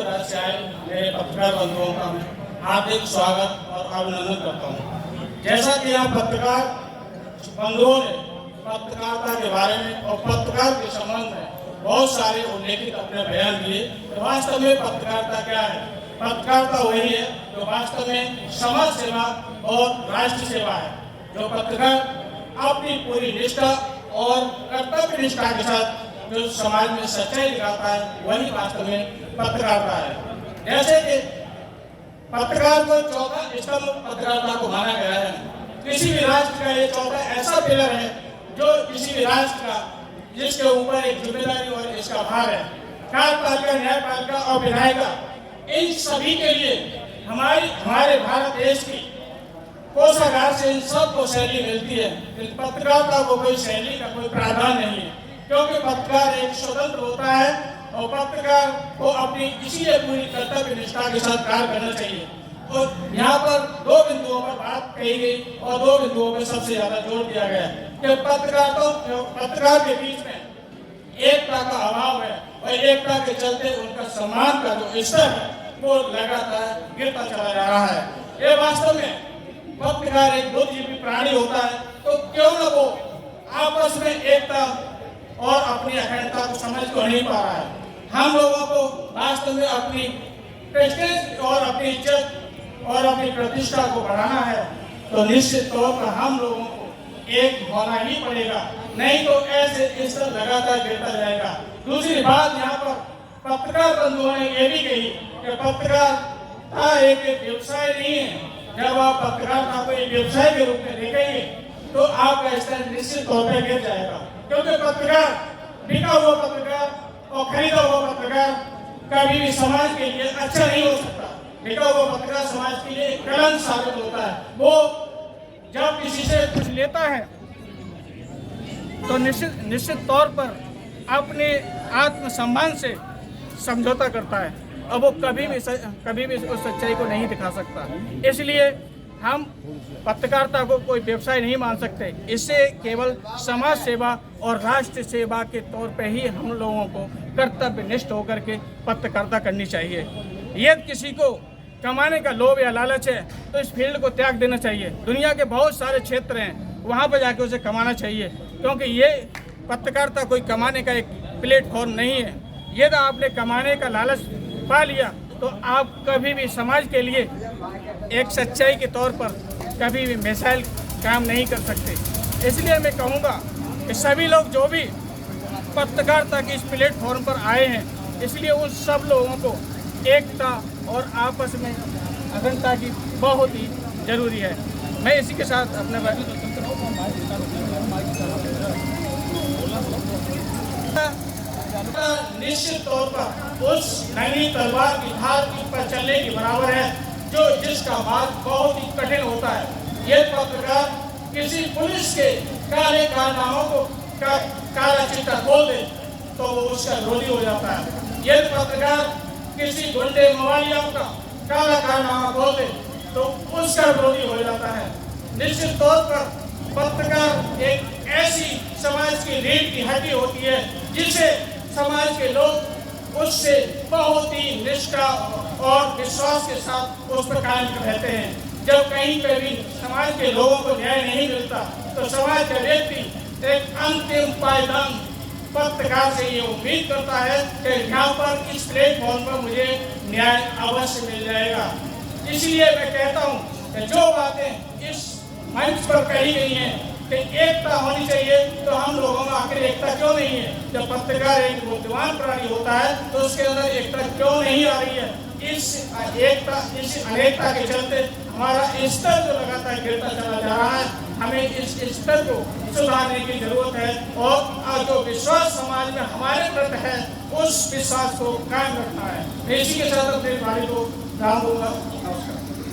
दूर से आए मेरे पत्रकार बंधुओं का मैं हार्दिक स्वागत और अभिनंदन करता हूँ। जैसा कि यहाँ पत्रकार बंधुओं ने पत्रकारिता के बारे में और पत्रकार के संबंध में बहुत सारे उल्लेखित अपने बयान दिए, तो वास्तव में पत्रकारिता क्या है? पत्रकारिता वही है जो वास्तव में समाज सेवा और राष्ट्र सेवा है। जो पत्रकार अपनी पूरी निष्ठा और कर्तव्य निष्ठा के साथ जो समाज में सच्चाई दिखाता है, वही वास्तव में पत्रकारिता है। जैसे कि पत्रकार को चौथा स्तंभ पत्रकारिता को माना गया है। किसी भी राष्ट्र का ये चौथा ऐसा पिलर है जो किसी भी राष्ट्र का जिसके ऊपर एक जिम्मेदारी और इसका भार है। कार्यपालिका, न्यायपालिका और विधायिका, इन सभी के लिए हमारे भारत देश की कोषागार से इन सबको शैली मिलती है। पत्रकारिता को कोई शैली का कोई प्रावधान नहीं है, क्योंकि पत्रकार एक स्वतंत्र होता है और पत्रकार को अपनी इसीलिए पूरी कर्तव्य निष्ठा के साथ कार्य करना चाहिए। और यहाँ पर दो बिंदुओं पर बात कही गई और दो बिंदुओं पर सबसे ज्यादा जोर दिया गया कि पत्रकार के बीच में एकता का अभाव है और एकता के चलते उनका सम्मान का जो स्तर है वो लगातार गिरता चला जा रहा है। ये वास्तव में पत्रकार एक बुद्धिजीवी प्राणी होता है, तो क्यों न वो आपस में एकता और अपनी अखंडता को समझ को नहीं पा रहा है। हम लोगों को वास्तव में अपनी प्रेस्टीज और अपनी इज्जत और अपनी प्रतिष्ठा को बढ़ाना है, तो निश्चित तौर पर हम लोगों को एक होना ही पड़ेगा, नहीं तो ऐसे स्तर लगातार गिरता जाएगा। दूसरी बात यहाँ पर पत्रकार बंधुओं ने ये भी कही कि पत्रकारिता एक व्यवसाय नहीं है। जब आप पत्रकारिता को एक व्यवसाय के रूप में देखेंगे तो आपका स्तर निश्चित तौर पर गिर जाएगा, क्योंकि पत्रकार, बिका हुआ पत्रकार और खरीदा हुआ पत्रकार कभी भी समाज के लिए अच्छा नहीं हो सकता। बिका हुआ पत्रकार समाज के लिए कलंक साबित होता है। वो जब किसी से कुछ लेता है तो निश्चित तौर पर अपने आत्मसम्मान से समझौता करता है और वो कभी भी उस सच्चाई को नहीं दिखा सकता। इसलिए हम पत्रकारिता को कोई व्यवसाय नहीं मान सकते। इससे केवल समाज सेवा और राष्ट्र सेवा के तौर पे ही हम लोगों को कर्तव्यनिष्ठ होकर के पत्रकारिता करनी चाहिए। यदि किसी को कमाने का लोभ या लालच है तो इस फील्ड को त्याग देना चाहिए। दुनिया के बहुत सारे क्षेत्र हैं, वहाँ पर जाके उसे कमाना चाहिए, क्योंकि ये पत्रकारिता कोई कमाने का एक प्लेटफॉर्म नहीं है। यदि आपने कमाने का लालच पा लिया तो आप कभी भी समाज के लिए एक सच्चाई के तौर पर कभी भी मिसाइल काम नहीं कर सकते। इसलिए मैं कहूँगा कि सभी लोग जो भी पत्रकारिता के इस प्लेटफॉर्म पर आए हैं, इसलिए उन सब लोगों को एकता और आपस में अखंडता की बहुत ही जरूरी है। मैं इसी के साथ अपने निश्चित तौर पर उस नंगी तलवार की धार पर चलने के बराबर है जो जिसका मार्ग बहुत ही कठिन होता है। ये पत्रकार किसी पुलिस के काले कारनामों को काला चिट्ठा खोल दे तो वो उसका विरोधी हो जाता है। ये पत्रकार किसी गुंडे मवालियों का काला कारनामा खोल दे तो उसका विरोधी हो जाता है। निश्चित तौर पर पत्रकार एक ऐसी समाज की रीढ़ की हड्डी होती है जिसे समाज के लोग उससे बहुत ही निष्ठा और विश्वास के साथ उस पर कायम रहते हैं। जब कहीं पर भी समाज के लोगों को न्याय नहीं मिलता तो समाज का व्यक्ति एक अंतिम पायदान पत्रकार से ये उम्मीद करता है कि यहाँ पर इस प्लेटफॉर्म पर मुझे न्याय अवश्य मिल जाएगा। इसलिए मैं कहता हूँ कि जो बातें इस मंच पर कही गई हैं कि एकता होनी चाहिए, तो हम लोगों में आखिर एकता क्यों नहीं है? जब पत्रकार एक बुद्धिमान प्राणी होता है तो उसके अंदर एकता क्यों नहीं आ रही है? इस अनेकता के चलते हमारा स्तर जो लगातार गिरता चला जा रहा है, हमें इस स्तर को सुधारने की जरूरत है और जो विश्वास समाज में हमारे प्रति है उस विश्वास को कायम रखना है। इसी के साथ अपने भाई को राम दूंगा।